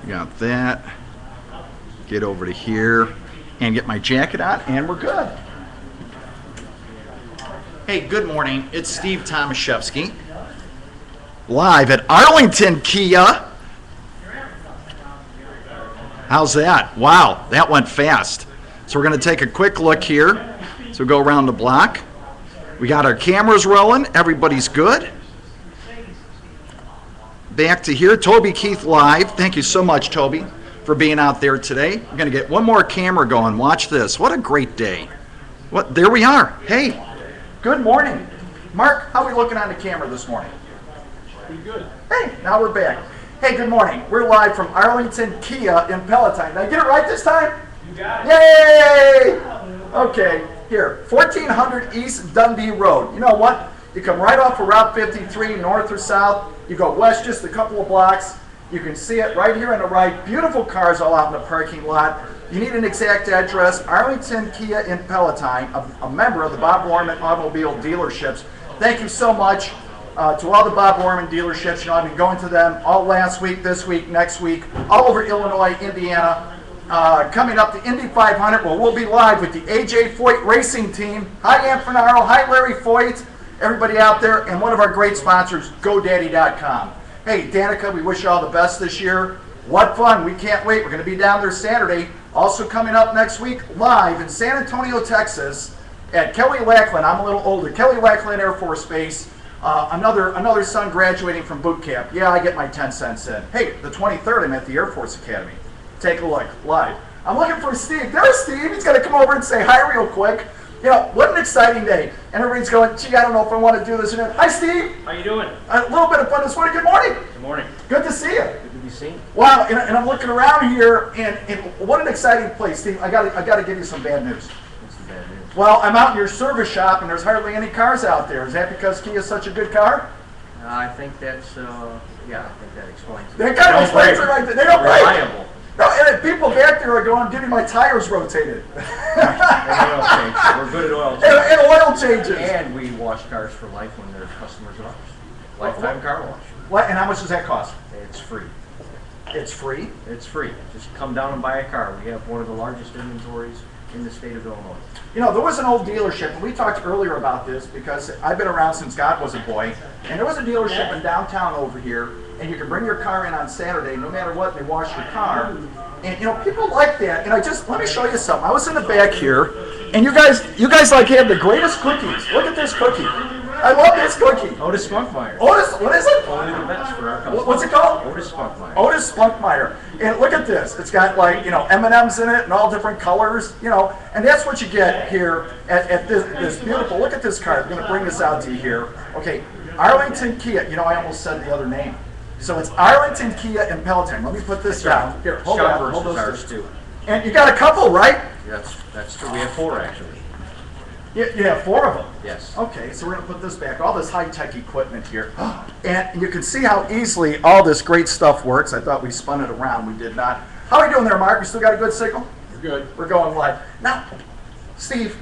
Got that. Get over to here and get my jacket on, and we're good. Hey, good morning. It's Steve Tomaszewski, live at Arlington Kia. How's that? Wow, that went fast. So we're going to take a quick look here. So go around the block. We got our cameras rolling. Everybody's good. Back to here. Toby Keith live. Thank you so much, Toby, for being out there today. We're going to get one more camera going. Watch this. What a great day. There we are. Hey, good morning. Mark, how are we looking on the camera this morning? Pretty good. Hey, now we're back. Hey, good morning. We're live from Arlington Kia in Palatine. Did I get it right this time? You got it. Yay! Okay, here, 1400 East Dundee Road. You know what? You come right off of Route 53, north or south. You go west just a couple of blocks. You can see it right here on the right. Beautiful cars all out in the parking lot. You need an exact address. Arlington Kia in Palatine, a member of the Bob Warman Automobile Dealerships. Thank you so much. To all the Bob Warman dealerships. You know, I've been going to them all last week, this week, next week, all over Illinois, Indiana. Coming up, the Indy 500, well, we'll be live with the A.J. Foyt Racing Team. Hi, Ann Finaro. Hi, Larry Foyt. Everybody out there, and one of our great sponsors, GoDaddy.com. Hey, Danica, we wish you all the best this year. What fun. We can't wait. We're going to be down there Saturday. Also coming up next week, live in San Antonio, Texas, at Kelly Lackland. I'm a little older. Kelly Lackland Air Force Base. Another son graduating from boot camp. Yeah, I get my 10 cents in. Hey, the 23rd, I'm at the Air Force Academy. Take a look, live. I'm looking for Steve. There's Steve. He's going to come over and say hi real quick. You know, what an exciting day. And everybody's going, gee, I don't know if I want to do this. Hi, Steve. How you doing? A little bit of fun this morning. Good morning. Good morning. Good to see you. Good to be seen. Wow, and I'm looking around here, and what an exciting place, Steve. I got to give you some bad news. What's the bad news? Well, I'm out in your service shop, and there's hardly any cars out there. Is that because Kia is such a good car? I think that's, yeah, I think that explains it. That kind of explains it right there. They don't break. Reliable. No, and people back there are going, give me my tires rotated. And oil change. We're good at oil change. And oil changes. And we wash cars for life when they're customers of ours. Lifetime car wash. What? And how much does that cost? It's free. It's free? It's free. Just come down and buy a car. We have one of the largest inventories in the state of Illinois. You know, there was an old dealership, and we talked earlier about this because I've been around since God was a boy, and there was a dealership in downtown over here, and you can bring your car in on Saturday, no matter what, they wash your car. And you know, people like that. And let me show you something. I was in the back here, and you guys like have the greatest cookies. Look at this cookie. I love this cookie. Otis Spunkmeyer. Otis, what is it? Only the best for our customers. What's it called? Otis Spunkmeyer. Otis Spunkmeyer. And look at this. It's got like, you know, M&Ms in it and all different colors, you know. And that's what you get here at this beautiful, look at this card. I'm going to bring this out to you here. Okay, Arlington Kia. You know, I almost said the other name. So it's Arlington Kia in Palatine. Let me put this down. Here, hold on. Hold those ours too. And you got a couple, right? That's true. We have 4 actually. You have 4 of them? Yes. Okay, so we're going to put this back. All this high-tech equipment here. And you can see how easily all this great stuff works. I thought we spun it around. We did not. How are we doing there, Mark? We still got a good signal? We're good. We're going live. Now, Steve,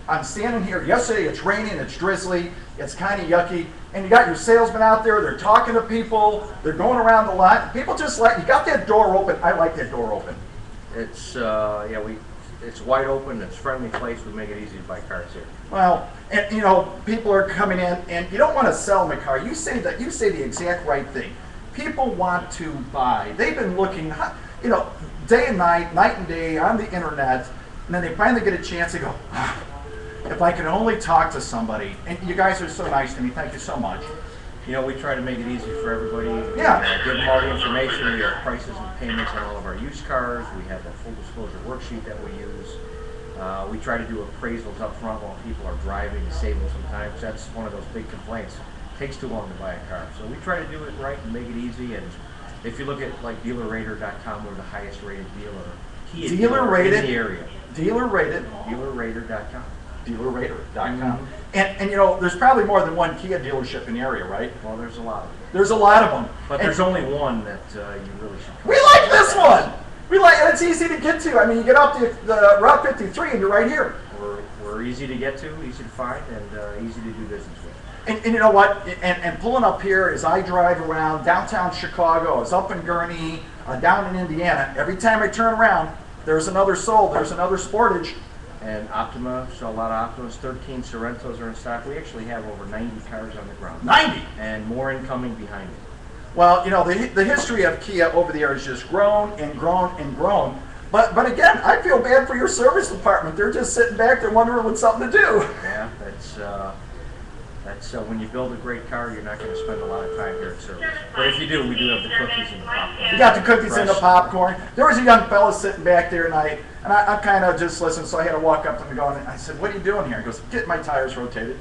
I'm standing here. Yesterday it's raining, it's drizzly, it's kind of yucky. And you got your salesmen out there. They're talking to people. They're going around the lot. People just like, you got that door open. I like that door open. It's, it's wide open, it's a friendly place, we make it easy to buy cars here. Well, and you know, people are coming in, and you don't want to sell them a car. You say the exact right thing. People want to buy. They've been looking, you know, day and night, night and day on the internet, and then they finally get a chance to go, if I could only talk to somebody. And you guys are so nice to me. Thank you so much. You know, we try to make it easy for everybody. Yeah. Give them all the information. We have prices and payments on all of our used cars. We have a full disclosure worksheet that we use. We try to do appraisals up front while people are driving to save them sometimes. That's one of those big complaints. It takes too long to buy a car. So we try to do it right and make it easy. And if you look at like DealerRater.com, we're the highest rated dealer. Dealer rated in the area. Dealer rated. DealerRater.com. DealerRater.com. Mm-hmm. And you know, there's probably more than one Kia dealership in the area, right? Well, there's a lot of them. There's a lot of them. But there's only one that you really should come. We like this one! We like, and it's easy to get to. I mean, you get up to the Route 53 and you're right here. We're easy to get to, easy to find, and easy to do business with. And you know what? And pulling up here as I drive around downtown Chicago, I was up in Gurnee, down in Indiana. Every time I turn around, there's another Soul, there's another Sportage. And Optima, so a lot of Optimas, 13 Sorrentos are in stock. We actually have over 90 cars on the ground. 90! And more incoming behind it. Well, you know, the history of Kia over the years has just grown and grown and grown. But again, I feel bad for your service department. They're just sitting back there wondering what's something to do. Yeah, that's when you build a great car, you're not going to spend a lot of time here at service. But if you do, we do have the cookies and the popcorn. You got the cookies and the popcorn. There was a young fella sitting back there, and I kind of just listened, so I had to walk up to him and go, and I said, "What are you doing here?" He goes, "Getting my tires rotated."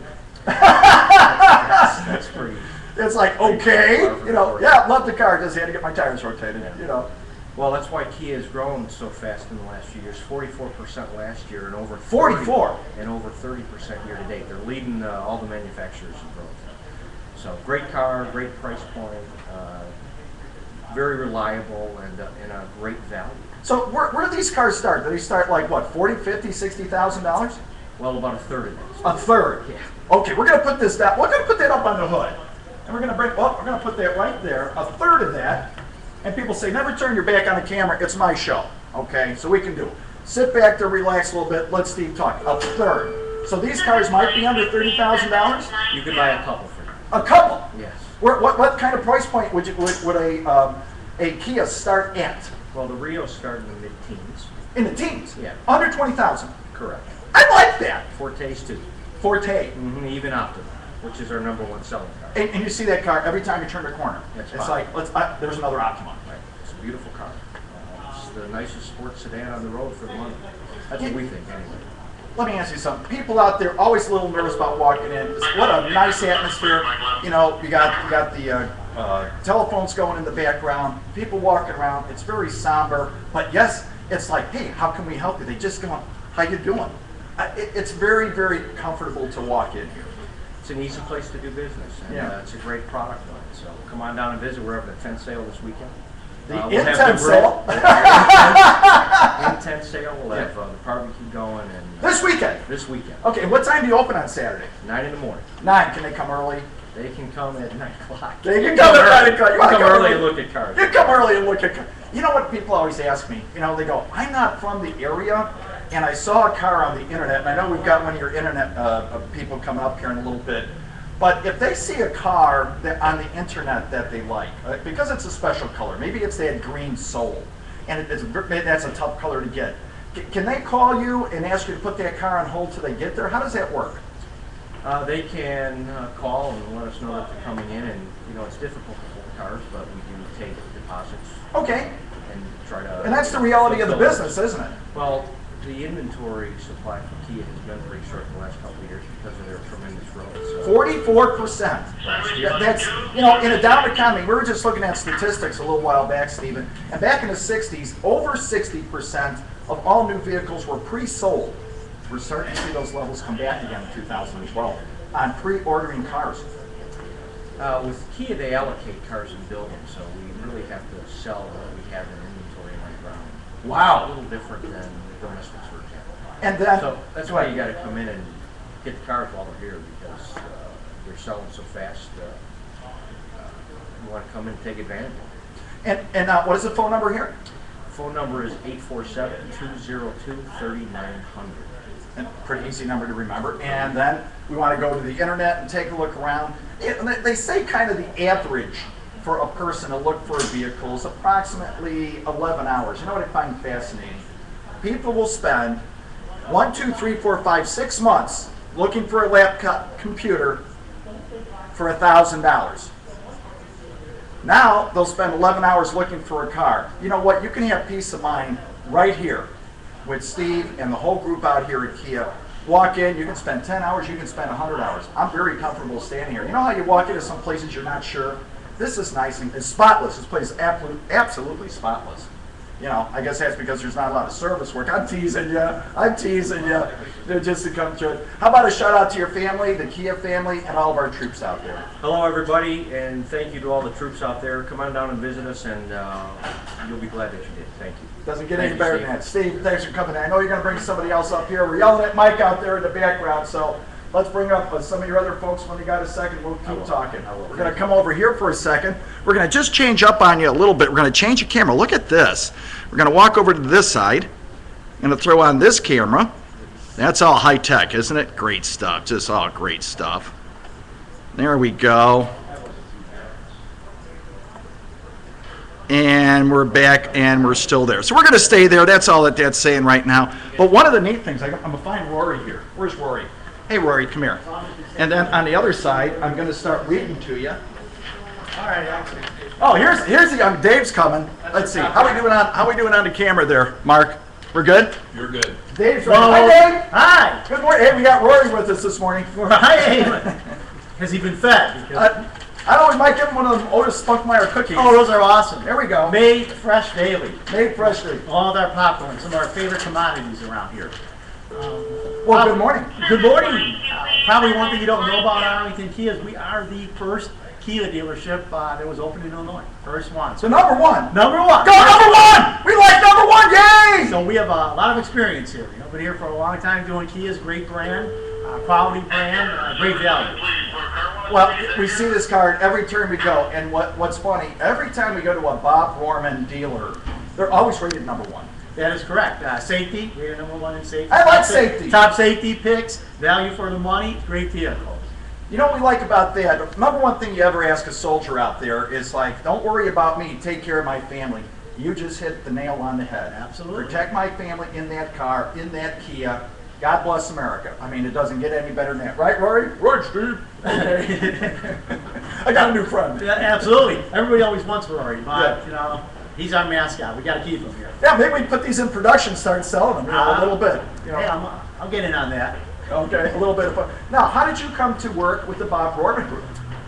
That's pretty. It's like, okay, you know, yeah, love the car, just had to get my tires rotated, Yeah. you know. Well, that's why Kia has grown so fast in the last few years. 44% last year, and over 44 and over 30% year to date. They're leading all the manufacturers in growth. So great car, great price point, very reliable, and a great value. So where do these cars start? Do they start like what, $40,000, $50,000, $60,000? Well, about a third of this. A third. Yeah. Okay, we're gonna put this down. We're gonna put that up on the hood, and we're gonna put that right there. A third of that. And people say, never turn your back on the camera, it's my show. Okay, so we can do it. Sit back there, relax a little bit, let Steve talk. A third. So these cars might be under $30,000? You could buy a couple for you. A couple? Yes. What kind of price point would a Kia start at? Well, the Rios start in the mid-teens. In the teens? Yeah. Under 20,000? Correct. I like that. Fortes too. Forte. Even Optima, which is our number one selling car. And you see that car every time you turn the corner. That's it's fine. like, there's another Optima. Right. It's a beautiful car. It's the nicest sports sedan on the road for the money. That's what we think, anyway. Let me ask you something. People out there always a little nervous about walking in. What a nice atmosphere. You know, you got the telephones going in the background. People walking around. It's very somber. But yes, it's like, hey, how can we help you? They just go, how you doing? It's very, very comfortable to walk in here. It's an easy place to do business, and Yeah. it's a great product line. So come on down and visit. We're having a tent sale this weekend. The We'll have intent the grill. sale? Intent sale. We'll have the barbecue going, and This weekend? this weekend, Okay, what time do you open on Saturday? 9 in the morning. 9. Can they come early? They can come at 9 o'clock. They can come at 9 o'clock. You You wanna come early and look at cars. You come early and look at cars. You know what people always ask me? You know, they go, I'm not from the area, and I saw a car on the internet, and I know we've got one of your internet people coming up here in a little bit. But if they see a car on the internet that they like, because it's a special color, maybe it's that green Soul, and that's a tough color to get. Can they call you and ask you to put that car on hold till they get there? How does that work? They can call and let us know that they're coming in, and you know it's difficult to hold cars, but we do take deposits Okay, and try to. and that's the reality of the fulfill business, isn't it? Well, the inventory supply for Kia has been pretty short in the last couple of years because of their tremendous growth. So 44%. last year, That's, you know, in a down economy, we were just looking at statistics a little while back, Stephen, and back in the 60s, over 60% of all new vehicles were pre-sold. We're starting to see those levels come back again in 2012 on pre-ordering cars. with Kia, they allocate cars and build them, so we really have to sell what we have in inventory on the ground. Wow. A little different than domestics, for example. And then, So that's why you got to come in and get the cars while they're here, because they're selling so fast. You want to come in and take advantage of it. and what is the phone number here? Phone number is 847-202-3900. And pretty easy number to remember. And then we want to go to the internet and take a look around. They say kind of the average for a person to look for a vehicle is approximately 11 hours. You know what I find fascinating? People will spend 1, 2, 3, 4, 5, 6 months looking for a laptop computer for $1,000. Now they'll spend 11 hours looking for a car. You know what? You can have peace of mind right here with Steve and the whole group out here at Kia. Walk in, you can spend 10 hours, you can spend 100 hours. I'm very comfortable standing here. You know how you walk into some places you're not sure? This is nice and it's spotless. This place is absolutely spotless. You know, I guess that's because there's not a lot of service work. I'm teasing you. I'm teasing you. They're just to come to it. How about a shout out to your family, the Kia family, and all of our troops out there? Hello, everybody, and thank you to all the troops out there. Come on down and visit us, and you'll be glad that you did. Thank you. Doesn't get Thank any you, better Steve. than that. Steve, thanks for coming in. I know you're going to bring somebody else up here. We're yelling at Mike out there in the background, so let's bring up some of your other folks when you got a second. We'll keep talking. I will. We're going to come over here for a second. We're going to just change up on you a little bit. We're going to change the camera. Look at this. We're going to walk over to this side. I'm going to throw on this camera. That's all high tech, isn't it? Great stuff. Just all great stuff. There we go. And we're back, and we're still there. So we're going to stay there. That's all that that's saying right now. But one of the neat things, I'm going to find Rory here. Where's Rory? Hey, Rory, come here. And then on the other side, I'm going to start reading to you. All right, actually. Oh, here's the young Dave's coming. Let's see. How we doing on the camera there, Mark? We're good? You're good. Dave's right. Hi, Dave. Hi. Good morning. Hey, we got Rory with us this morning. Hi. Has he been fed? Because I always might give him one of them Otis Spunkmeyer cookies. oh, those are awesome. There we go. Made fresh daily. Made freshly. All of our popcorn, some of our favorite commodities around here. Well, good morning. Good morning. Probably one thing you don't know about Arlington Kia is we are the first Kia dealership that was opened in Illinois. First one. So number one. Number one. Go number one! We like number one, yay! So we have a lot of experience here. Been here for a long time doing Kia's great brand, quality brand, great value. Well, we see this car at every turn we go, and what's funny, every time we go to a Bob Rorman dealer, they're always rated number one. That is correct. Safety, we're number one in safety. I like safety. Top safety picks, value for the money, great vehicle. You know what we like about that? Number one thing you ever ask a soldier out there is like, don't worry about me, take care of my family. You just hit the nail on the head. Absolutely. Protect my family in that car, in that Kia. God bless America. I mean, it doesn't get any better than that. Right, Rory? Right, Steve. I got a new friend. Yeah, absolutely. Everybody always wants Rory, but Yeah. you know, he's our mascot. We got to keep him here. Yeah, maybe we put these in production, start selling them, you know, a little bit. You know. Hey, I'll get in on that. Okay, a little bit of fun. Now, how did you come to work with the Bob Rorman Group?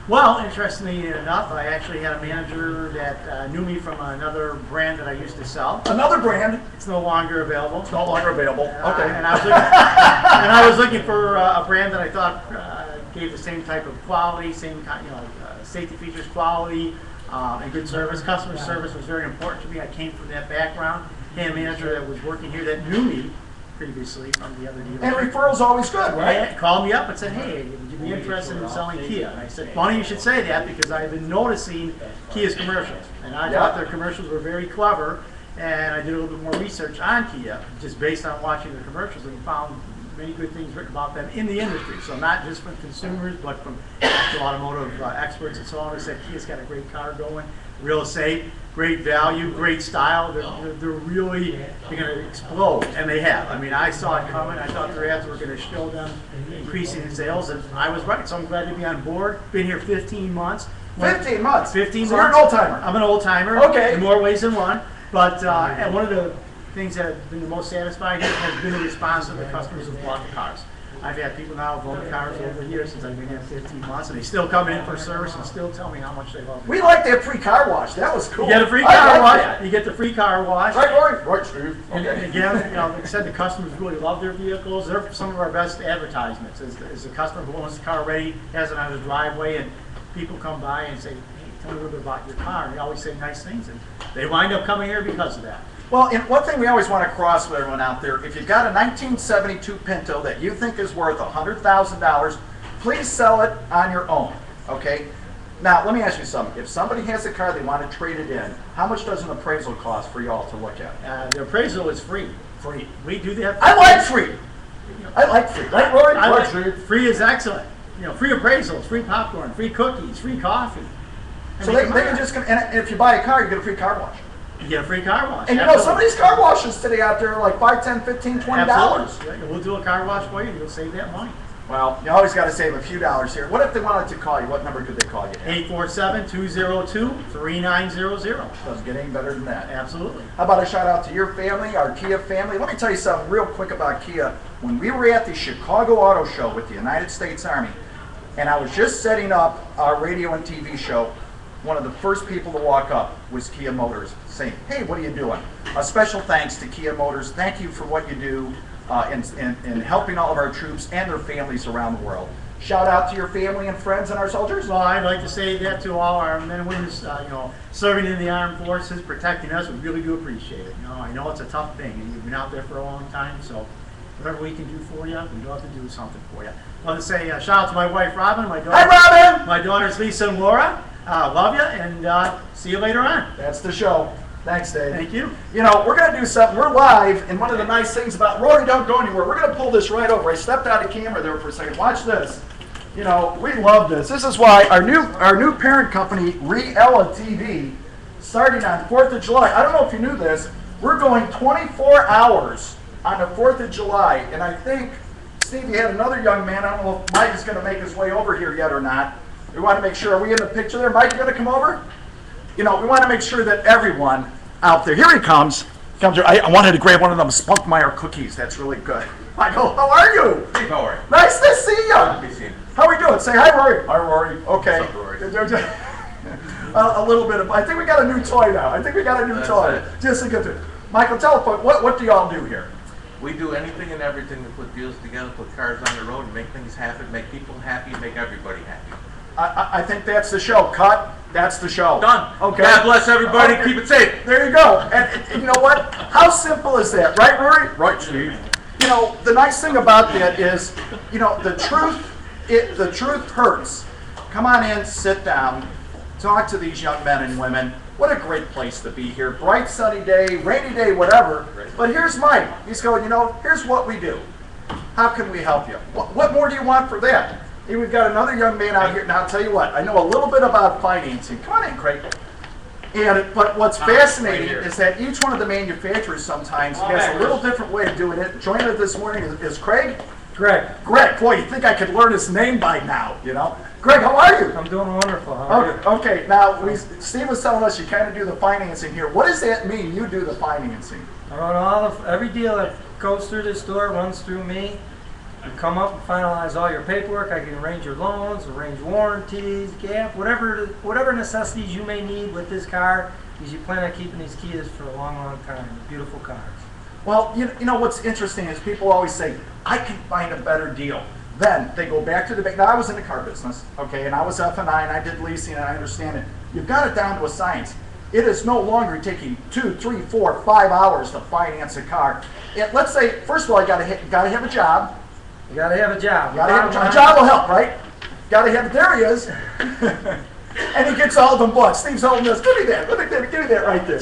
Well, interestingly enough, I actually had a manager that knew me from another brand that I used to sell. Another brand. It's no longer available. It's no longer available. Okay. And I was looking for a brand that I thought gave the same type of quality, same kind, safety features, quality, and good service. Customer service was very important to me. I came from that background. Had a manager that was working here that knew me previously from the other dealership. And referrals always good, right? And called me up and said, hey, would you be interested in selling Kia? And I said, funny you should say that because I've been noticing Kia's commercials. And I thought their commercials were very clever. And I did a little bit more research on Kia, just based on watching their commercials, and found many good things written about them in the industry. So not just from consumers, but from actual automotive experts and so on. They said Kia's got a great car going, real safe, great value, great style. They're really going to explode, and they have. I mean, I saw it coming. I thought their ads were going to show them increasing in sales, and I was right. So I'm glad to be on board. Been here 15 months. 15 months? 15 so months. You're an old timer. I'm an old timer. Okay. In more ways than one. But and one of the things that have been the most satisfying here has been the response of the customers who bought the cars. I've had people now who've owned cars over the years since I've been here 15 months, and they still come in for service and still tell me how much they love it. We like that free car wash. That was cool. You get a free I car like wash. that. You get the free car wash. Right, Rory? Right, Steve. And Okay. again, like I said, the customers really love their vehicles. They're some of our best advertisements. Is a customer who owns the car already, has it on his driveway, and people come by and say, hey, tell me a little bit about your car. And they always say nice things, and they wind up coming here because of that. Well, and one thing we always want to cross with everyone out there, if you've got a 1972 Pinto that you think is worth $100,000, please sell it on your own, okay? Now, let me ask you something. If somebody has a car, they want to trade it in, how much does an appraisal cost for y'all to look at? The appraisal is free. Free. We do that. I like free. I like free. Right, Rory? I like free. free is excellent. Free appraisals, free popcorn, free cookies, free coffee. So they can just, and if you buy a car, you get a free car wash. You get a free car wash. And you know, some of these car washes today out there are like $5, $10, $15, $20. Absolutely. Yeah, we'll do a car wash for you and you'll save that money. Well, you always got to save a few dollars here. What if they wanted to call you? What number could they call you? 847-202-3900. Doesn't get any better than that. Absolutely. How about a shout out to your family, our Kia family? Let me tell you something real quick about Kia. When we were at the Chicago Auto Show with the United States Army, and I was just setting up our radio and TV show, one of the first people to walk up was Kia Motors, saying, hey, what are you doing? A special thanks to Kia Motors. Thank you for what you do in helping all of our troops and their families around the world. Shout out to your family and friends and our soldiers. Well, I'd like to say that to all our men and women, serving in the armed forces, protecting us. We really do appreciate it. I know it's a tough thing, and you've been out there for a long time, so whatever we can do for you, we'd love to do something for you. I want to say shout out to my wife Robin, my daughter. Hi, Robin! My daughters Lisa and Laura. Love you, and see you later on. That's the show. Thanks, Dave. Thank you. You know, we're going to do something. We're live, and one of the nice things about Rory, don't go anywhere. We're going to pull this right over. I stepped out of camera there for a second. Watch this. You know, we love this. This is why our new parent company, Reella TV, starting on 4th of July. I don't know if you knew this. We're going 24 hours on the 4th of July, and I think, Steve, you had another young man. I don't know if Mike is going to make his way over here yet or not. We want to make sure. Are we in the picture there? Mike, you going to come over? You know, we want to make sure that everyone out there, here he comes. I wanted to grab one of them Spunkmeyer cookies. That's really good. Michael, how are you? Steve, how are you? Nice to see you. Good to be seen. How are we doing? Say hi, Rory. Hi, Rory. Okay. What's up, Rory? A little bit of, I think we got a new toy now. That's toy. it. Just to get to. Michael, tell us, what do y'all do here? We do anything and everything to put deals together, put cars on the road, and make things happen, make people happy, and make everybody happy. I think that's the show. Cut. That's the show. Done. Okay. God bless everybody. Okay. Keep it safe. There you go. And you know what? How simple is that, right, Rory? Right, Steve. You know, the nice thing about that is, you know, the truth hurts. Come on in, sit down, talk to these young men and women. What a great place to be here. Bright, sunny day, rainy day, whatever. But here's Mike. He's going, you know, here's what we do. How can we help you? What more do you want for that? Hey, we've got another young man out here. Now, I'll tell you what. I know a little bit about financing. Come on in, Craig. But what's fascinating is that each one of the manufacturers sometimes has a little different way of doing it. Joining us this morning is Craig. Greg. Greg, boy, you'd think I could learn his name by now, you know? Greg, how are you? I'm doing wonderful. How are you? Okay, now, Steve was telling us you kind of do the financing here. What does that mean, you do the financing? I run every deal that goes through this store runs through me. You come up and finalize all your paperwork. I can arrange your loans, arrange warranties, gap, whatever necessities you may need with this car, because you plan on keeping these Kias for a long, long time. Beautiful cars. Well, you know what's interesting is people always say, I can find a better deal. Then they go back to the bank. Now, I was in the car business, okay, and I was F&I, and I did leasing, and I understand it. You've got it down to a science. It is no longer taking 2, 3, 4, 5 hours to finance a car. Let's say, first of all, you got to have a job. You gotta have a job. A job will help, right? Got to have. There he is. And he gets all of them bought. Steve's holding this. Give me that. Give me that right there.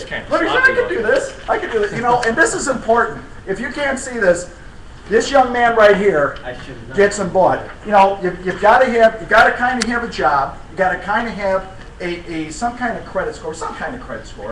I can do this. You know, and this is important. If you can't see this, this young man right here gets them bought. You know, you've got to kind of have a job. You got to kind of have some kind of credit score.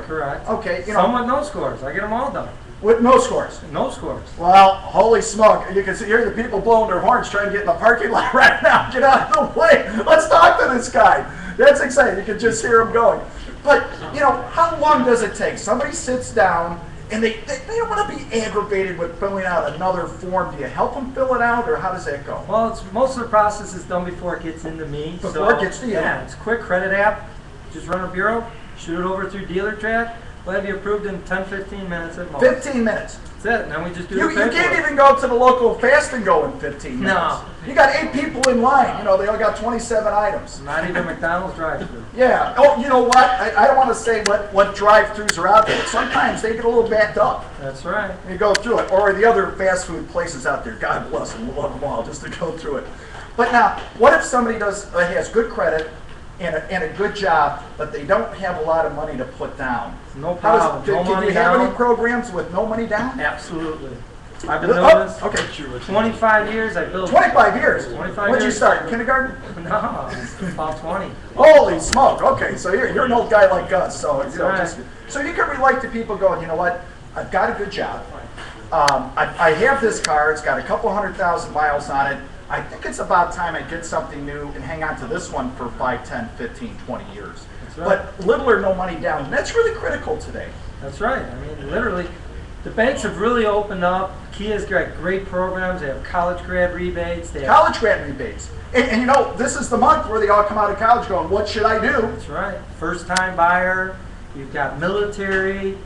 Correct. Okay. You know, Some with no scores. I get them all done. with no scores. No scores. Well, holy smoke. You can hear the people blowing their horns trying to get in the parking lot right now. Get out of the way. Let's talk to this guy. That's exciting. You can just hear him going. But, you know, how long does it take? Somebody sits down and they don't want to be aggravated with filling out another form. Do you help them fill it out, or how does that go? Well, most of the process is done before it gets into me. Before it gets to you. Yeah, it's a quick credit app. Just run a bureau, shoot it over through dealer track. We'll have you approved in 10, 15 minutes at most. 15 minutes. That's it. And then we just do the You paperwork. can't even go to the local Fast and Go in 15 minutes. No. You got 8 people in line. You know, they all got 27 items. Not even McDonald's drive-thru. Yeah. Oh, you know what? I don't want to say what drive-thrus are out there, but sometimes they get a little backed up. That's right. You go through it. Or the other fast food places out there, God bless them, love them all, just to go through it. But now, what if somebody has good credit and a good job, but they don't have a lot of money to put down? No problem. No Can you money have down. any programs with no money down? Absolutely. I've been doing this Okay. 25 years. I built 25 years? 25 When'd you years. start, kindergarten? No, it's about 20. Holy smoke! Okay, so you're an old guy like us, so you know, right. so you can relate to people going, you know what? I've got a good job. I have this car. It's got a couple 100,000 miles on it. I think it's about time I get something new and hang on to this one for 5, 10, 15, 20 years. That's right. But little or no money down. And that's really critical today. That's right. I mean, literally, the banks have really opened up. Kia's got great programs. They have college grad rebates. They have, College grad rebates. And you know, this is the month where they all come out of college going, what should I do? that's right. First-time buyer. You've got military.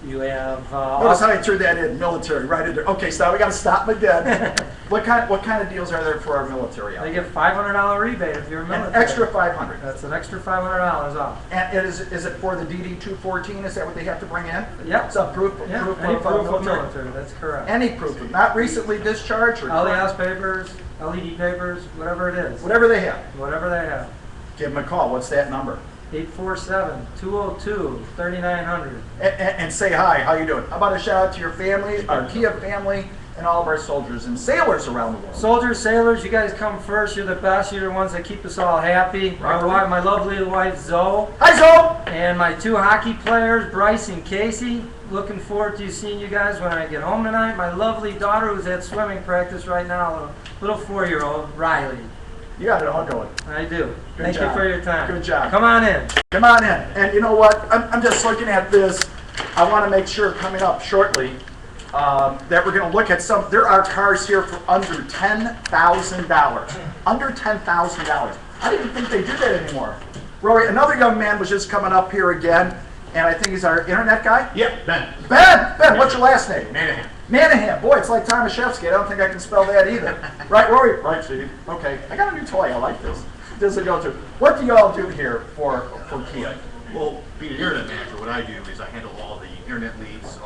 You have Notice how I threw that in, military, right in there. Okay, so now we got to stop them again. What kind of deals are there for our military out they there? get $500 rebate if you're a military. An extra 500. That's an extra $500 off. And is it for the DD 214? Is that what they have to bring in? Yep. Some proof Yeah, of any proof of military? military, that's correct. Any proof of, not recently discharged or LES papers, LED papers, whatever it is. whatever they have. Whatever they have. Give them a call. What's that number? 847-202-3900. And say hi. How you doing? How about a shout out to your family, our Kia family, and all of our soldiers and sailors around the world. Soldiers, sailors, you guys come first. You're the best. You're the ones that keep us all happy. My lovely wife Zoe, Hi, Zoe. and my 2 hockey players, Bryce and Casey. Looking forward to seeing you guys when I get home tonight. My lovely daughter, who's at swimming practice right now, a little 4-year-old, Riley. You got it all going. I do. Good Thank job. you for your time. Good job. Come on in. Come on in. And you know what? I'm just looking at this. I want to make sure coming up shortly that we're going to look at some. There are cars here for under $10,000. Under $10,000. I didn't think they do that anymore. Rory, another young man was just coming up here again, and I think he's our internet guy. Yeah, Ben. Ben, what's your last name? Manahan. Manahan. Boy, it's like Tomaszewski. I don't think I can spell that either. Right, Rory? Right, Steve. Okay. I got a new toy. I like this. This will go through. What do y'all do here for Kia? Well, being an internet manager, what I do is I handle all the internet leads, a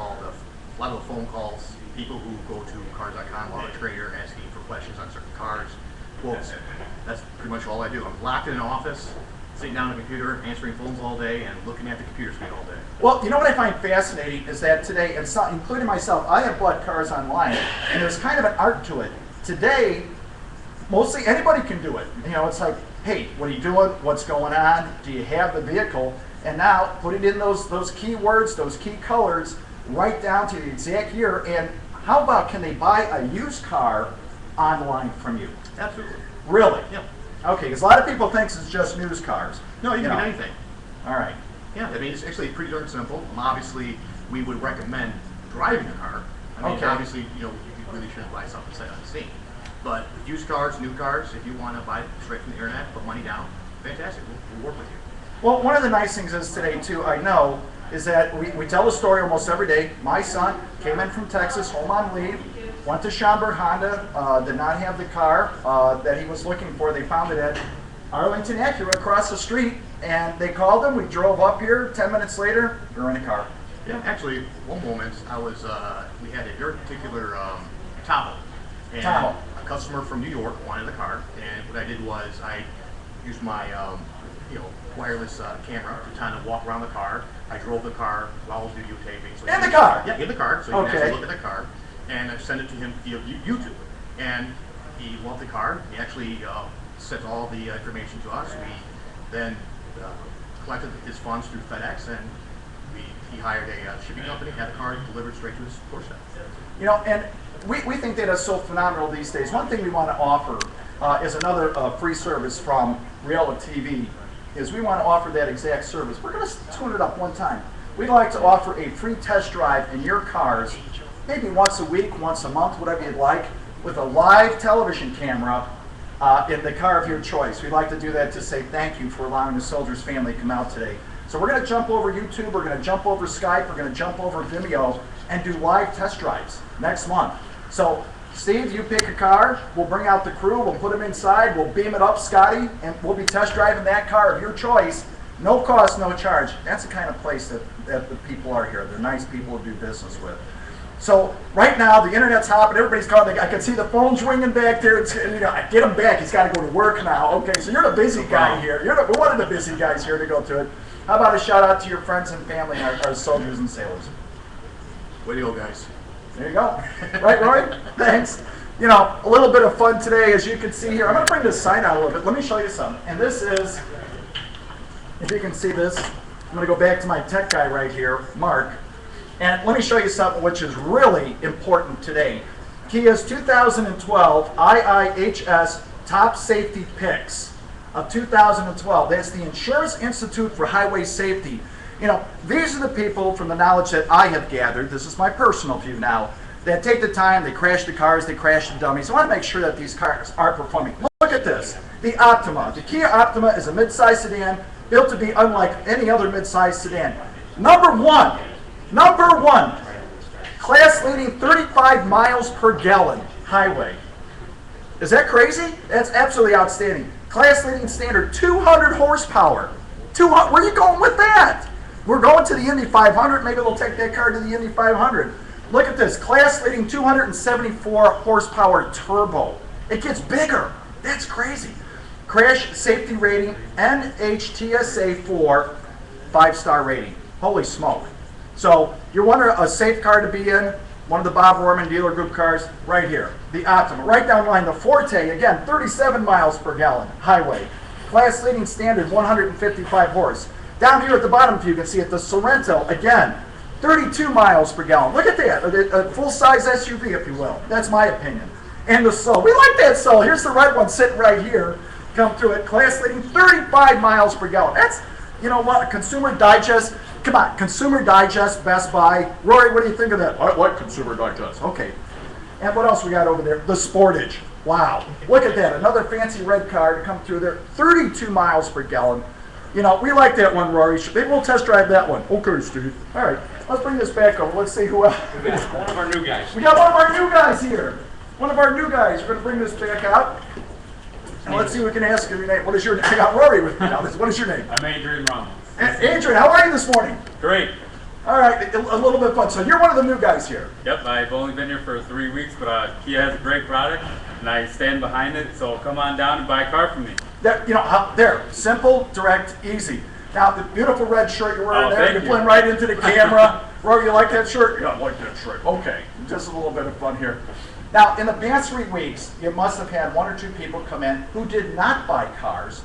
lot of the phone calls, people who go to cars.com, a lot of trader asking for questions on certain cars, quotes. That's pretty much all I do. I'm locked in an office, sitting down at a computer, answering phones all day, and looking at the computer screen all day. Well, you know what I find fascinating is that today, and so, including myself, I have bought cars online, and there's kind of an art to it. Today, mostly anybody can do it. You know, it's like, hey, what are you doing? What's going on? Do you have the vehicle? And now put it in those keywords, those key colors, right down to the exact year. And how about can they buy a used car online from you? Absolutely. Really? Yeah. Okay, because a lot of people think it's just news cars. No, you can know. get anything. All right. Yeah, I mean, it's actually pretty darn simple. Obviously, we would recommend driving a car. I mean, Okay. obviously, you really shouldn't buy something sight unseen. But used cars, new cars, if you want to buy it straight from the internet, put money down, fantastic. We'll work with you. Well, one of the nice things is today, too, I know, is that we tell the story almost every day. My son came in from Texas, home on leave, went to Schaumburg Honda, did not have the car that he was looking for. They found it at Arlington Acura across the street, and they called him. We drove up here. 10 minutes later, we were in a car. Yeah, actually, one moment I was, we had a very particular Tahoe, and Tahoe. a customer from New York wanted the car, and what I did was I used my, wireless camera to kind of walk around the car. I drove the car while I was videotaping. So In the car? Yeah, in the car, so you can Okay. actually look at the car, and I sent it to him via YouTube, and he loved the car. He actually sent all the information to us. We then collected his funds through FedEx, and he hired a shipping company, had the car delivered straight to his doorstep. You know, and we think that is so phenomenal these days. One thing we want to offer is another free service from Real TV, is we want to offer that exact service. We're going to tune it up one time. We'd like to offer a free test drive in your cars, maybe once a week, once a month, whatever you'd like, with a live television camera in the car of your choice. We'd like to do that to say thank you for allowing the Soldiers family to come out today. So we're going to jump over YouTube, we're going to jump over Skype, we're going to jump over Vimeo, and do live test drives next month. So Steve, you pick a car, we'll bring out the crew, we'll put them inside, we'll beam it up, Scotty, and we'll be test driving that car of your choice. No cost, no charge. That's the kind of place that the people are here. They're nice people to do business with. So right now, the internet's hopping, everybody's calling. I can see the phones ringing back there. It's, get him back. He's got to go to work now. Okay, so you're the busy guy here. We're one of the busy guys here to go to it. How about a shout out to your friends and family, our soldiers and sailors? Way to go, guys. There you go. Right, Rory? Thanks. You know, a little bit of fun today, as you can see here. I'm going to bring this sign out a little bit. Let me show you something. And this is, if you can see this, I'm going to go back to my tech guy right here, Mark. And let me show you something which is really important today. Kia's 2012 IIHS Top Safety Picks of 2012. That's the Insurance Institute for Highway Safety. You know, these are the people, from the knowledge that I have gathered, this is my personal view now, that take the time, they crash the cars, they crash the dummies. I want to make sure that these cars are performing. Look at this, the Optima. The Kia Optima is a mid-size sedan built to be unlike any other mid-size sedan. Number one Number 1, class leading 35 miles per gallon highway. Is that crazy? That's absolutely outstanding. Class leading standard, 200 horsepower. 200, where are you going with that? We're going to the Indy 500. Maybe they'll take that car to the Indy 500. Look at this, class leading 274 horsepower turbo. It gets bigger. That's crazy. Crash safety rating, NHTSA 4, 5-star rating. Holy smoke. So you're wondering a safe car to be in, one of the Bob Rohrman dealer group cars, right here. The Optima, right down the line. The Forte, again, 37 miles per gallon highway. Class leading standard, 155 horse. Down here at the bottom, if you can see it, the Sorrento, again, 32 miles per gallon. Look at that, a full-size SUV, if you will. That's my opinion. And the Soul, we like that Soul. Here's the red one sitting right here. Come through it, class leading 35 miles per gallon. That's, you know what, Consumer Digest. Come on, Consumer Digest, Best Buy. Rory, what do you think of that? I like Consumer Digest. Okay. And what else we got over there? The Sportage. Wow. Look at that. Another fancy red car to come through there. 32 miles per gallon. You know, we like that one, Rory. Maybe we'll test drive that one. Okay, Steve. All right. Let's bring this back over. Let's see who else. One of our new guys. We got one of our new guys here. One of our new guys. We're going to bring this back out. And let's see if we can ask you your name. What is your name? I got Rory with me now. What is your name? I'm Adrian Ramos. Adrian, how are you this morning? Great. All right, a little bit fun. So you're one of the new guys here. Yep, I've only been here for 3 weeks, but Kia has a great product, and I stand behind it, so come on down and buy a car from me. There, you know, there, simple, direct, easy. Now, the beautiful red shirt you're wearing Oh, there, thank you you. blend right into the camera. Rory, you like that shirt? Yeah, I like that shirt. Okay, just a little bit of fun here. Now, in the past 3 weeks, you must have had 1 or 2 people come in who did not buy cars,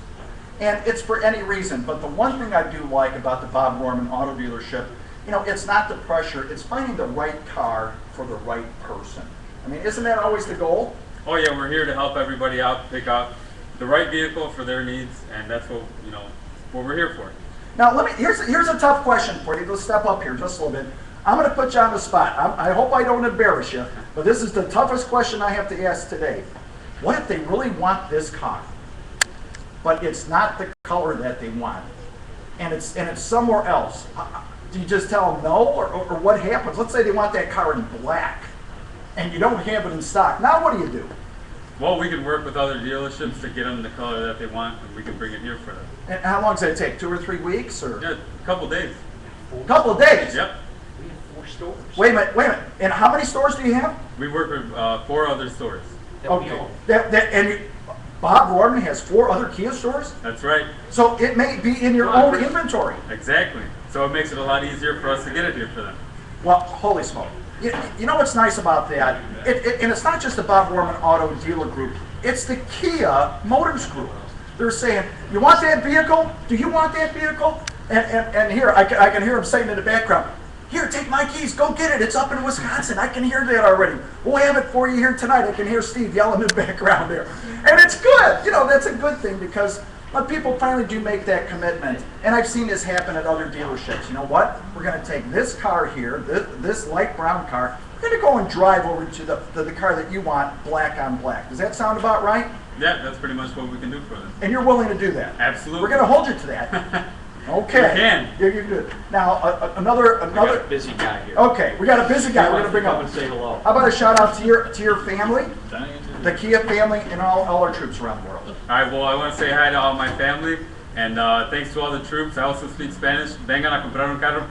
and it's for any reason. But the one thing I do like about the Bob Rohrman Auto Dealership, you know, it's not the pressure, it's finding the right car for the right person. I mean, isn't that always the goal? Oh yeah, we're here to help everybody out, pick out the right vehicle for their needs, and that's what, you know, what we're here for. Now, here's a tough question for you. Let's step up here just a little bit. I'm going to put you on the spot. I hope I don't embarrass you, but this is the toughest question I have to ask today. What if they really want this car, but it's not the color that they want, and it's somewhere else? Do you just tell them no, or what happens? Let's say they want that car in black, and you don't have it in stock. Now what do? Well, we can work with other dealerships to get them the color that they want, and we can bring it here for them. And how long does that take? 2 or 3 weeks, or Yeah, a couple days. a couple of days? Yep. Wait a minute. And how many stores do you have? We work with 4 other stores. Okay. Bob Rohrman has 4 other Kia stores? That's right. So it may be in your own inventory. Exactly. So it makes it a lot easier for us to get it here for them. Well, holy smoke. You know what's nice about that? And it's not just the Bob Rohrman Auto Dealer Group. It's the Kia Motors Group. They're saying, you want that vehicle? Do you want that vehicle? And here, I can hear them saying in the background, here, take my keys, go get it. It's up in Wisconsin. I can hear that already. We'll have it for you here tonight. I can hear Steve yelling in the background there. And it's good. You know, that's a good thing because when people finally do make that commitment, and I've seen this happen at other dealerships. You know what? We're going to take this car here, this light brown car. We're going to go and drive over to the car that you want, black on black. Does that sound about right? Yeah, that's pretty much what we can do for them. And you're willing to do that? Absolutely. We're going to hold you to that. Okay. You can. You can do it. Now, another. We got a busy guy here. Okay, we got a busy guy. We're going to bring Come up. and say hello. How about a shout out to your family, the Kia family, and all our troops around the world. All right, well, I want to say hi to all my family, and thanks to all the troops. I also speak Spanish. Vengan a comprar un carro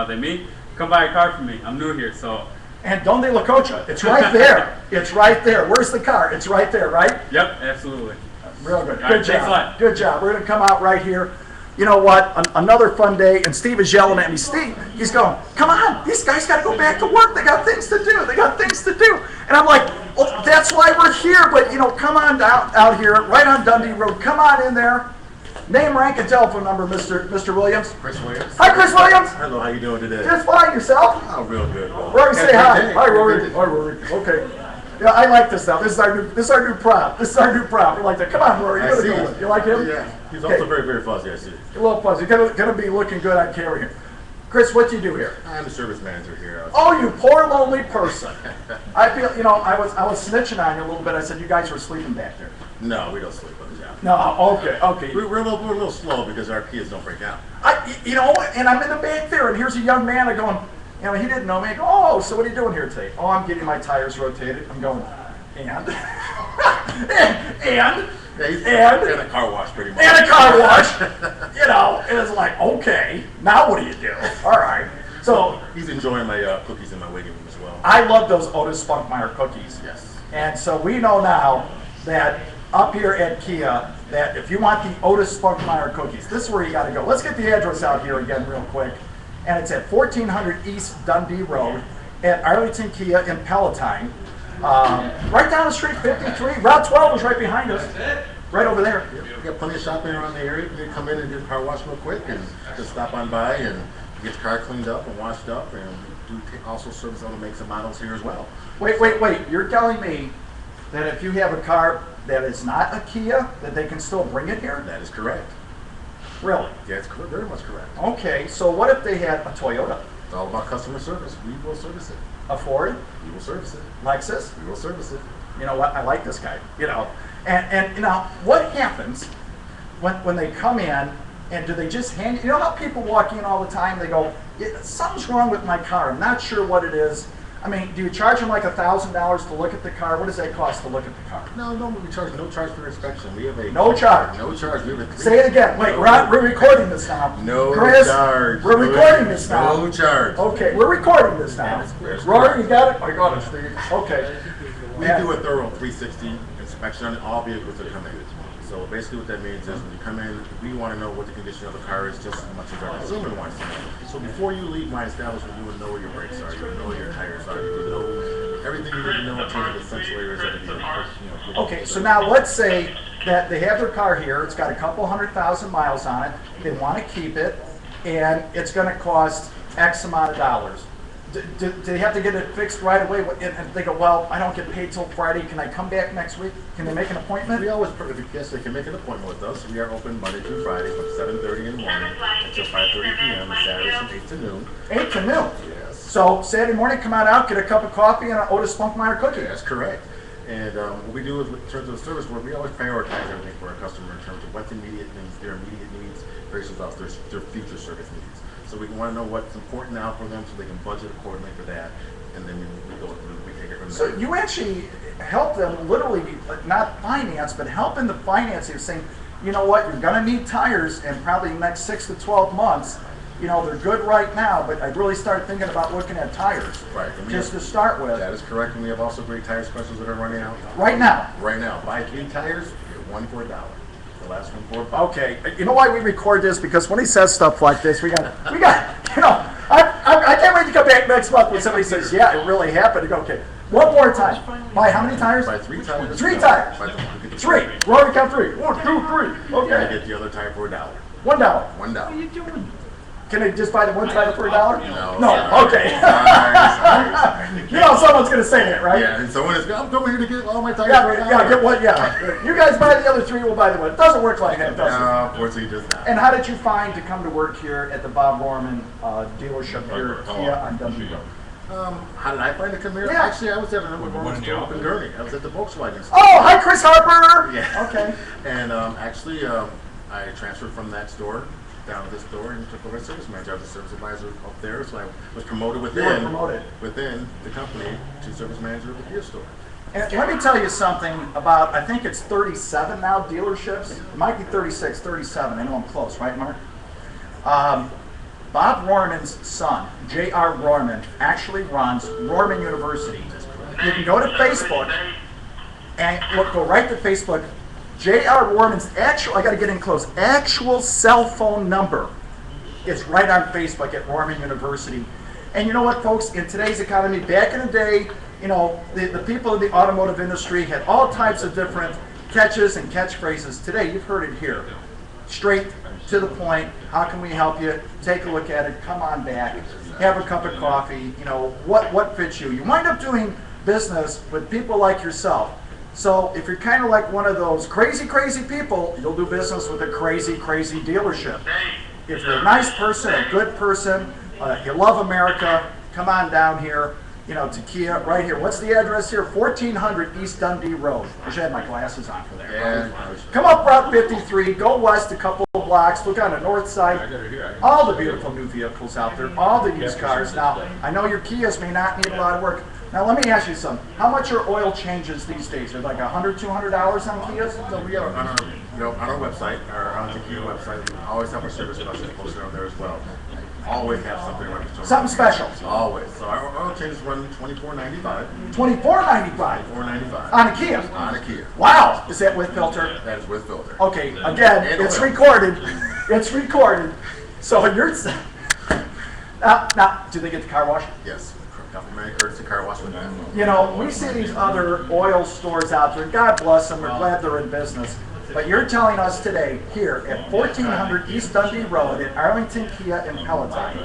de mí. Come buy a car from me. I'm new here, so. And Dundee La Cocha, it's right there. It's right there. Where's the car? It's right there, right? Yep, absolutely. Real good. All Good right, thanks a job. lot. Good job. We're going to come out right here. You know what? Another fun day, and Steve is yelling at me. Steve, he's going, come on, these guys got to go back to work. They got things to do. They got things to do. And I'm like, well, that's why we're here. But, you know, come on out here, right on Dundee Road. Come on in there. Name, rank, and telephone number, Mr. Williams. Chris Williams. Hi, Chris Williams. Hello, how you doing today? Just fine. Yourself? Oh, real good. Rory, say hi. Hi, Rory. Hi, Rory. Okay. Yeah, I like this stuff. This is our new prop. We're like that. Come on, Rory. I You're the see. good one. You like him? Yeah, he's Okay. also very, very fuzzy, I see. A little fuzzy. Gonna be looking good on camera here. Chris, what do you do here? I'm the service manager here. Oh, you poor lonely person. I feel, you know, I was snitching on you a little bit. I said you guys were sleeping back there. No, we don't sleep on the job. No, okay. We're a little slow because our kids don't break down. You know, and I'm in the back there, and here's a young man going, You know, he didn't know me. I go, oh, so what are you doing here today? Oh, I'm getting my tires rotated. I'm going, and? and And a car wash, pretty much. and a car wash. You know, and it's like, okay, now what do you do? All right. So He's enjoying my cookies in my waiting room as well. I love those Otis Spunkmeyer cookies. Yes. And so we know now that up here at Kia, that if you want the Otis Spunkmeyer cookies, this is where you got to go. Let's get the address out here again real quick. And it's at 1400 East Dundee Road at Arlington Kia in Palatine. Right down the street, 53. Route 12 is right behind us. Right over there. We got plenty of shopping around the area. You can come in and get a car wash real quick and just stop on by and get the car cleaned up and washed up. And we do also service other makes and models here as well. Wait. You're telling me that if you have a car that is not a Kia, that they can still bring it here? That is correct. Really? Yeah, it's very much correct. Okay, so what if they had a Toyota, It's all about customer service. We will service it. a Ford, We will service it. Lexus? We will service it. You know what? I like this guy. You know, and you know what happens when they come in and do they just hand? You know how people walk in all the time? They go, something's wrong with my car. I'm not sure what it is. I mean, do you charge them like $1,000 to look at the car? What does that cost to look at the car? No, we charge no charge for inspection. We have a No charge. No charge. We have a Say it again. Wait, we're recording this now. No Chris, charge. we're recording this now. No charge. Okay, we're recording this now. Yes. Rory, you got it? I got it, Steve. Okay. We Yeah. do a thorough 360 inspection on all vehicles that come in. So basically what that means is when you come in, we want to know what the condition of the car is just as much as our consumer wants to know. So before you leave my establishment, you would know where your brakes are, you would know where your tires are, you would know everything you need to know in terms of the essential areas of the vehicle. Okay, so now let's say that they have their car here, it's got a couple 100,000 miles on it, they want to keep it, and it's going to cost X amount of dollars. Do they have to get it fixed right away? And they go, well, I don't get paid till Friday, can I come back next week? Can they make an appointment? We always, yes, they can make an appointment with us. We are open Monday through Friday from 7:30 in the morning until 5:30 p.m. and Saturdays from 8 to noon. 8 to noon. Yes. So Saturday morning, come on out, get a cup of coffee and an Otis Spunkmeyer cookie. That's correct. And what we do is, in terms of the service work, we always prioritize everything for our customer in terms of what's immediate needs, their immediate needs versus their future service needs. So we want to know what's important now for them so they can budget accordingly for that. And then we take it from there. So you actually help them literally, not finance, but help in the financing of saying, you know what, you're going to need tires in probably the next 6 to 12 months. You know, they're good right now, but I'd really start thinking about looking at tires. Right. Just to start with. That is correct. And we have also great tire specials that are running out. Right now. Right now. Buy 3 tires, get 1 for $1. The last one for $1. Okay. You know why we record this? Because when he says stuff like this, we got, you know, I can't wait to come back next month when somebody says, yeah, it really happened. You go, okay, one more time. Buy how many tires? Buy 3 tires. 3 tires. Buy 3. Rory, count 3. 1, 2, 3. And Okay. get the other tire for $1. $1. What are $1. you doing? Can they just buy the one tire for $1? No. Okay. Sorry. You know someone's gonna say that, right? Yeah, and someone is, I'm coming here to get all my tires Yeah, for $1. yeah, get one, yeah. You guys buy the other 3, we'll buy the one. It doesn't work like that, does it? No, unfortunately, it does not. And how did you find to come to work here at the Bob Rorman dealership here at Kia on Dundee Road? How did I find to come here? Yeah. Actually, I was at another Rorman store up in Gurney. I was at the Volkswagen store. Oh, hi, Chris Harper. Yeah. Okay. And actually, I transferred from that store down to this store and took over as service manager. I was a service advisor up there, so I was promoted You were within promoted. the company to service manager of the Kia store. And let me tell you something about, I think it's 37 now dealerships. It might be 36, 37. I know I'm close, right, Mark? Bob Rorman's son, J.R. Rorman, actually runs Rorman University. You can go to Facebook and go right to Facebook. J.R. Rorman's actual, I got to get in close, actual cell phone number is right on Facebook at Rorman University. And you know what, folks, in today's economy, back in the day, you know, the people in the automotive industry had all types of different catches and catchphrases. Today, you've heard it here. Straight to the point, how can we help you? Take a look at it, come on back, have a cup of coffee, you know, what fits you. You wind up doing business with people like yourself. So if you're kind of like one of those crazy people, you'll do business with a crazy dealership. If you're a nice person, a good person, you love America, come on down here. to Kia right here. What's the address here? 1400 East Dundee Road. I should have my glasses on for that. Yeah. Come up Route 53, go west a couple of blocks, look on the north side. All the beautiful new vehicles out there, all the used cars. Now, I know your Kias may not need a lot of work. Now, let me ask you something. How much are oil changes these days? They're like $100, $200 on Kias? So we are on our website, our Arlington Kia website. We always have our service specials posted on there as well. Always have something ready. Something special. Always. So our oil changes run $24.95. $24.95 $4.95 on a Kia. on a Kia. Wow. Is that with filter? That is with filter. Okay, again, And it's oil. recorded. It's recorded. So you're now, do they get the car wash? Yes. Complimentary courtesy car wash with that. We see these other oil stores out there. God bless them. We're glad they're in business. But you're telling us today, here at 1400 East Dundee Road at Arlington Kia in Palatine,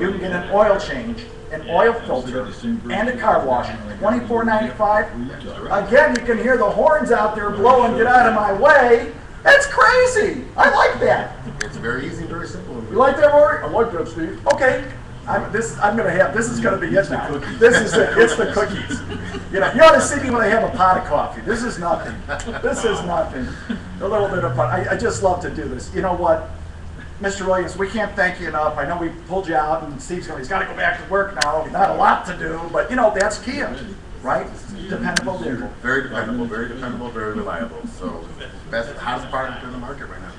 you can get an oil change, an oil filter, and a car wash, $24.95. Again, you can hear the horns out there blowing, get out of my way. That's crazy. I like that. It's very easy, very simple. You like that, Rory? I like that, Steve. Okay. This is gonna be it now. This is it. It's the cookies. You ought to see me when I have a pot of coffee. This is nothing. This is nothing. A little bit of fun. I just love to do this. You know what, Mr. Williams, we can't thank you enough. I know we pulled you out, and he's got to go back to work now. Not a lot to do, but that's Kia, right? Dependable vehicle. Very dependable, very reliable. So best, hottest product in the market right now.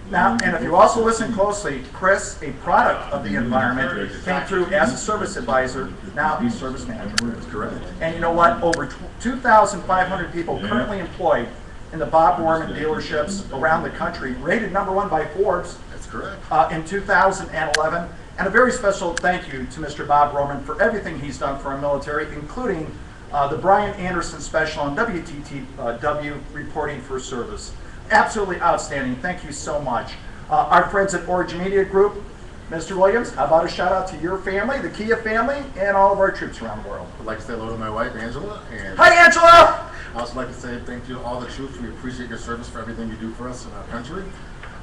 Now, and if you also listen closely, Chris, a product of the environment, came through as a service advisor, now he's service manager. That's correct. And you know what? Over 2,500 people currently employed in the Bob Warman dealerships around the country, rated #1 by Forbes. That's correct. In 2011. And a very special thank you to Mr. Bob Roman for everything he's done for our military, including the Brian Anderson Special on WTTW reporting for service. Absolutely outstanding. Thank you so much. Our friends at Origin Media Group, Mr. Williams, how about a shout out to your family, the Kia family, and all of our troops around the world. I'd like to say hello to my wife, Angela. And Hi, Angela! I also like to say thank you to all the troops. We appreciate your service for everything you do for us in our country.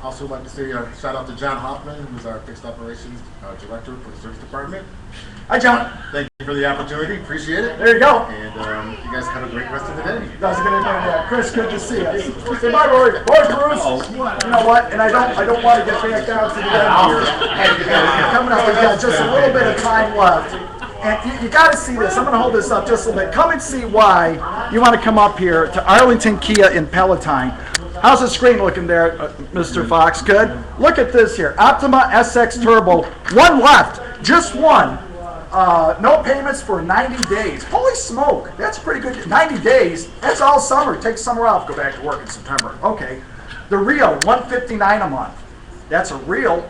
Also like to say shout out to John Hoffman, who's our fixed operations director for the service department. Hi, John. Thank you for the opportunity. Appreciate it. There you go. And you guys have a great rest of the day. That's good to know. Chris, good to see us. Say bye, Rory. Bye, Bruce. You know what? And I don't want to get back down to the end here. And coming up, we've got just a little bit of time left. And you got to see this. I'm going to hold this up just a little bit. Come and see why you want to come up here to Arlington Kia in Palatine. How's the screen looking there, Mr. Fox? Good. Look at this here. Optima SX Turbo. One left. Just one. No payments for 90 days. Holy smoke. That's pretty good. 90 days. That's all summer. Take summer off. Go back to work in September. Okay. The Rio, $159 a month. That's a real.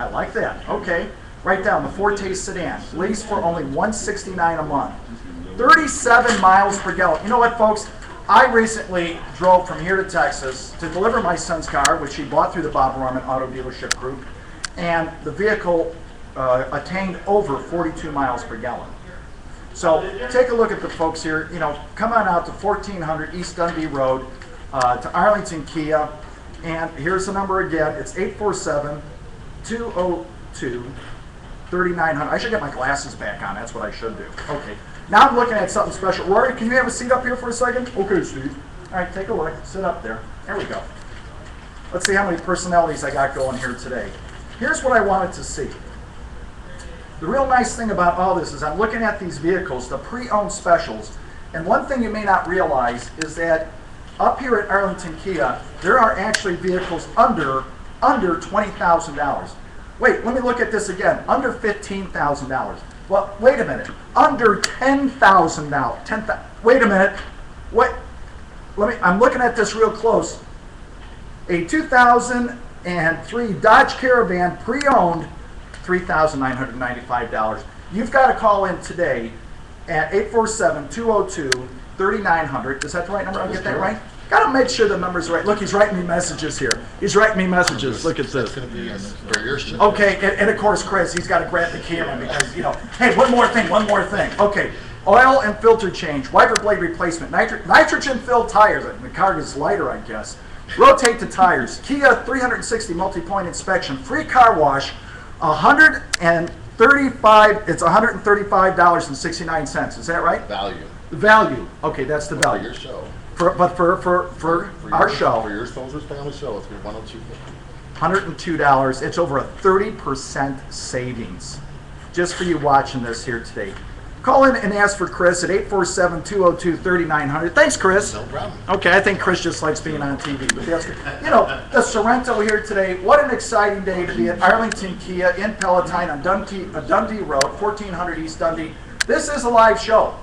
I like that. Okay. Right down. The Forte sedan. Lease for only $169 a month. 37 miles per gallon. You know what, folks? I recently drove from here to Texas to deliver my son's car, which he bought through the Bob Roman Auto Dealership Group, and the vehicle attained over 42 miles per gallon. So take a look at the folks here. Come on out to 1400 East Dundee Road to Arlington Kia, and here's the number again. It's 847-202-3900. I should get my glasses back on. That's what I should do. Okay. Now I'm looking at something special. Rory, can you have a seat up here for a second? Okay, Steve. All right, take a look. Sit up there. There we go. Let's see how many personalities I got going here today. Here's what I wanted to see. The real nice thing about all this is I'm looking at these vehicles, the pre-owned specials, and one thing you may not realize is that up here at Arlington Kia, there are actually vehicles under $20,000. Wait, let me look at this again. Under $15,000. Well, wait a minute. Under $10,000. Wait a minute. What? I'm looking at this real close. A 2003 Dodge Caravan pre-owned, $3,995. You've got to call in today at 847-202-3900. Is that the right number? Did I get that right? Got to make sure the number's right. Look, he's writing me messages here. He's writing me messages. Look at this. Okay, and of course, Chris, he's got to grab the camera because, hey, one more thing. Okay, oil and filter change, wiper blade replacement, nitrogen-filled tires. The car is lighter, I guess. Rotate the tires. Kia 360 multi-point inspection, free car wash, $130 It's $135.69. Is that right? Value. Value. Okay, that's the For value. your show. For our show. For your Soldiers Family Show, it's going to be $102. It's over a 30% savings just for you watching this here today. Call in and ask for Chris at 847-202-3900. Thanks, Chris. No problem. Okay, I think Chris just likes being on TV. But that's good. You know, the Sorrento here today, what an exciting day to be at Arlington Kia in Palatine on Dundee Road, 1400 East Dundee. This is a live show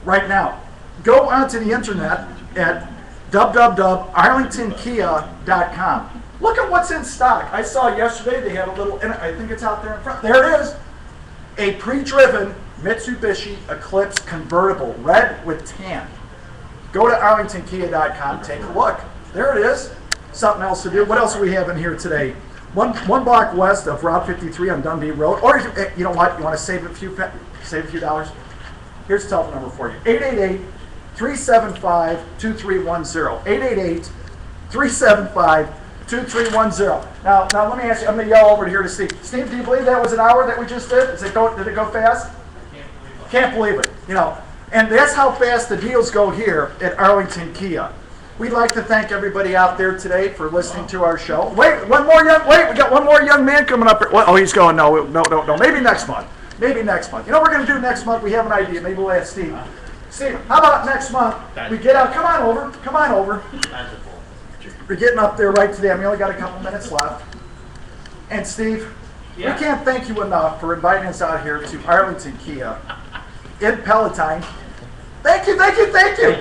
right now. Go onto the internet at www.arlingtonkia.com. Look at what's in stock. I saw yesterday they had a little, and I think it's out there in front. There it is. A pre-driven Mitsubishi Eclipse convertible, red with tan. Go to arlingtonkia.com, take a look. There it is. Something else to do. What else do we have in here today? One block west of Route 53 on Dundee Road. Or you know what? You want to save a few dollars? Here's the telephone number for you. 888-375-2310. 888-375-2310. Now let me ask you, I'm going to yell over here to Steve. Steve, do you believe that was an hour that we just did? Did it go fast? Can't believe it. You know, and that's how fast the deals go here at Arlington Kia. We'd like to thank everybody out there today for listening to our show. We got one more young man coming up. Oh, he's going, no. Maybe next month. You know what we're going to do next month? We have an idea. Maybe we'll ask Steve. Steve, how about next month we get out? Come on over. We're getting up there right today. We only got a couple minutes left. And Steve, we can't thank you enough for inviting us out here to Arlington Kia in Palatine. Thank you. Thank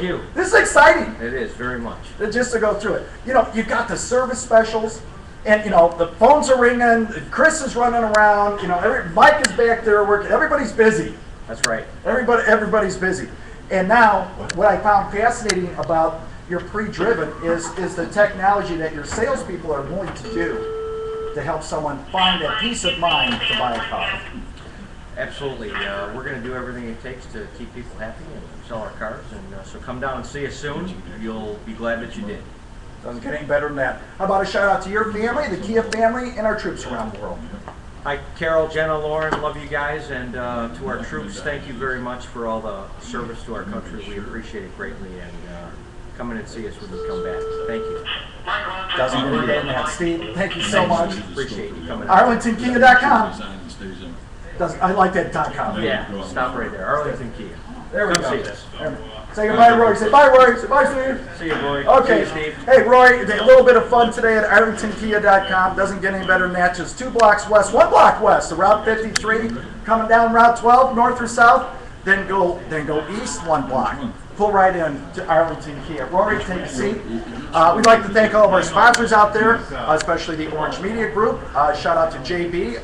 you. This is exciting. It is, very much. Just to go through it. You know, you've got the service specials, and, you know, the phones are ringing, Chris is running around, you know, Mike is back there working. Everybody's busy. That's right. Everybody's busy. And now, what I found fascinating about your pre-driven is the technology that your salespeople are willing to do to help someone find that peace of mind to buy a car. Absolutely. We're going to do everything it takes to keep people happy and sell our cars. And so come down and see us soon. You'll be glad that you did. Doesn't get any better than that. How about a shout out to your family, the Kia family, and our troops around the world? Hi, Carol, Jenna, Lauren, love you guys. And to our troops, thank you very much for all the service to our country. We appreciate it greatly. And come in and see us when you come back. Thank you. Doesn't get any better than that. Steve, thank you so much. Appreciate you coming. ArlingtonKia.com. I like that .com. Yeah, stop right there. Arlington Kia. There we Come go. see us. Say goodbye, Roy. Say bye, Roy. Say bye, Steve. See you, Roy. Okay. See you, Steve. Hey, Roy, a little bit of fun today at ArlingtonKia.com. Doesn't get any better than that. Just 2 blocks west, 1 block west of Route 53, coming down Route 12, north or south. Then go east 1 block. Pull right in to Arlington Kia. Rory, take a seat. We'd like to thank all of our sponsors out there, especially the Orange Media Group. Shout out to JB,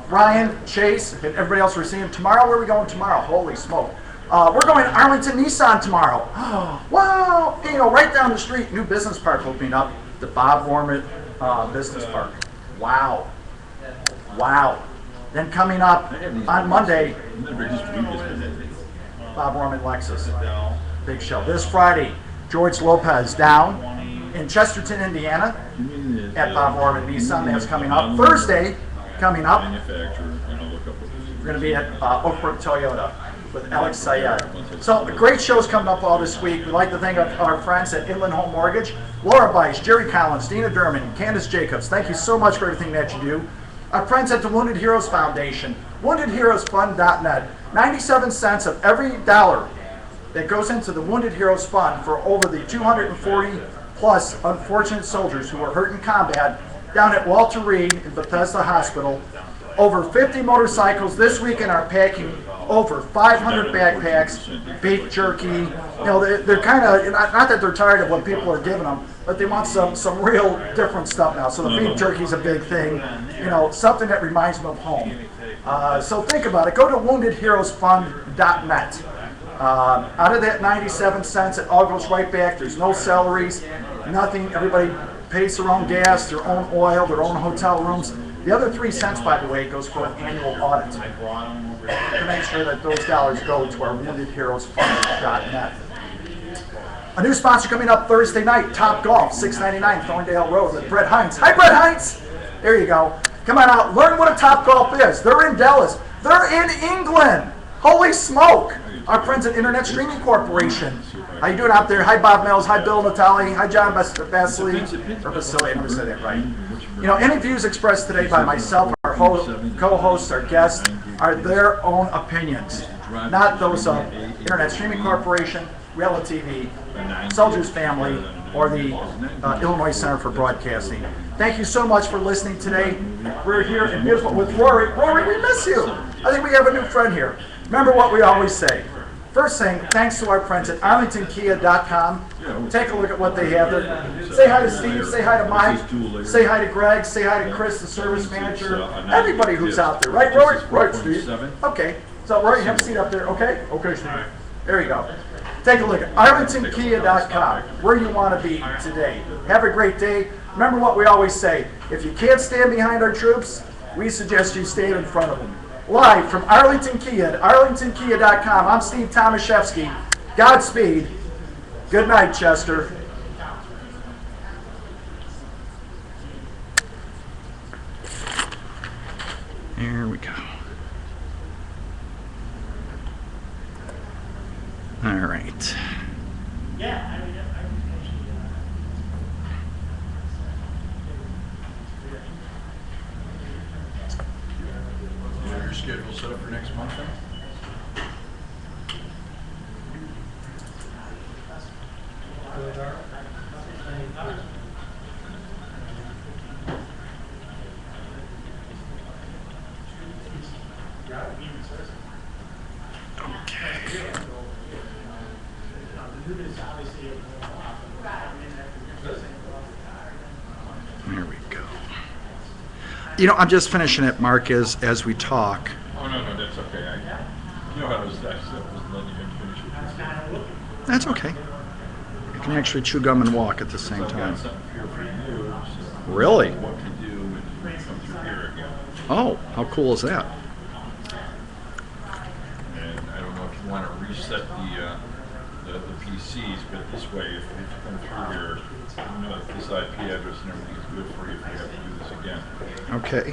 Ryan, Chase, and everybody else we're seeing tomorrow. Where are we going tomorrow? Holy smoke. We're going to Arlington Nissan tomorrow. Wow. You know, right down the street, new business park opening up, the Bob Warman Business Park. Wow. Then coming up on Monday, Bob Warman Lexus. Big show. This Friday, George Lopez down in Chesterton, Indiana at Bob Warman Nissan. That's coming up. Thursday, coming up, we're going to be at Oak Brook Toyota with Alex Sayed. So great shows coming up all this week. We'd like to thank our friends at Inland Home Mortgage, Laura Bice, Jerry Collins, Dina Derman, and Candace Jacobs. Thank you so much for everything that you do. Our friends at the Wounded Heroes Foundation, WoundedHeroesFund.net. 97 cents of every dollar that goes into the Wounded Heroes Fund for over the 240 plus unfortunate soldiers who were hurt in combat down at Walter Reed in Bethesda Hospital. Over 50 motorcycles this weekend are packing over 500 backpacks, beef jerky. You know, they're kind of, not that they're tired of what people are giving them, but they want some real different stuff now. So the beef jerky is a big thing, you know, something that reminds them of home. So think about it. Go to WoundedHeroesFund.net. Out of that 97 cents, it all goes right back. There's no salaries, nothing. Everybody pays their own gas, their own oil, their own hotel rooms. The other 3 cents, by the way, goes for an annual audit to make sure that those dollars go to our WoundedHeroesFund.net. A new sponsor coming up Thursday night, Top Golf, 699 Thorndale Road with Brett Hines. Hi, Brett Hines. There you go. Come on out, learn what a Topgolf is. They're in Dallas. They're in England. Holy smoke. Our friends at Internet Streaming Corporation. How you doing out there? Hi, Bob Mills. Hi, Bill Natali. Hi, John Basili. Or Basili, I never said that right. You know, any views expressed today by myself, our co-hosts, our guests, are their own opinions, not those of Internet Streaming Corporation, Reality TV, Soldiers Family, or the Illinois Center for Broadcasting. Thank you so much for listening today. We're here in beautiful with Rory. Rory, we miss you. I think we have a new friend here. Remember what we always say. First thing, thanks to our friends at ArlingtonKia.com. Take a look at what they have there. Say hi to Steve, say hi to Mike, say hi to Greg, say hi to Chris, the service manager, everybody who's out there. Right, Rory? Right, Steve. Okay. So, Rory, have a seat up there, okay? Okay, Steve. There you go. Take a look at ArlingtonKia.com, where you want to be today. Have a great day. Remember what we always say. If you can't stand behind our troops, we suggest you stand in front of them. Live from Arlington Kia at ArlingtonKia.com, I'm Steve Tomaszewski. Godspeed. Good night, Chester. Here we go. All right. Yeah. You have your schedule set up for next month then? There we go. You know, I'm just finishing it, Mark, as we talk. Oh, no, that's okay. You know how I was letting you finish it. That's okay. You can actually chew gum and walk at the same I've time. got something here for you. So Really? what to do when you come through here again. Oh, how cool is that? And I don't know if you want to reset the PCs, but this way, if you come through here, you know that this IP address and everything is good for you if you have to do this again. Okay.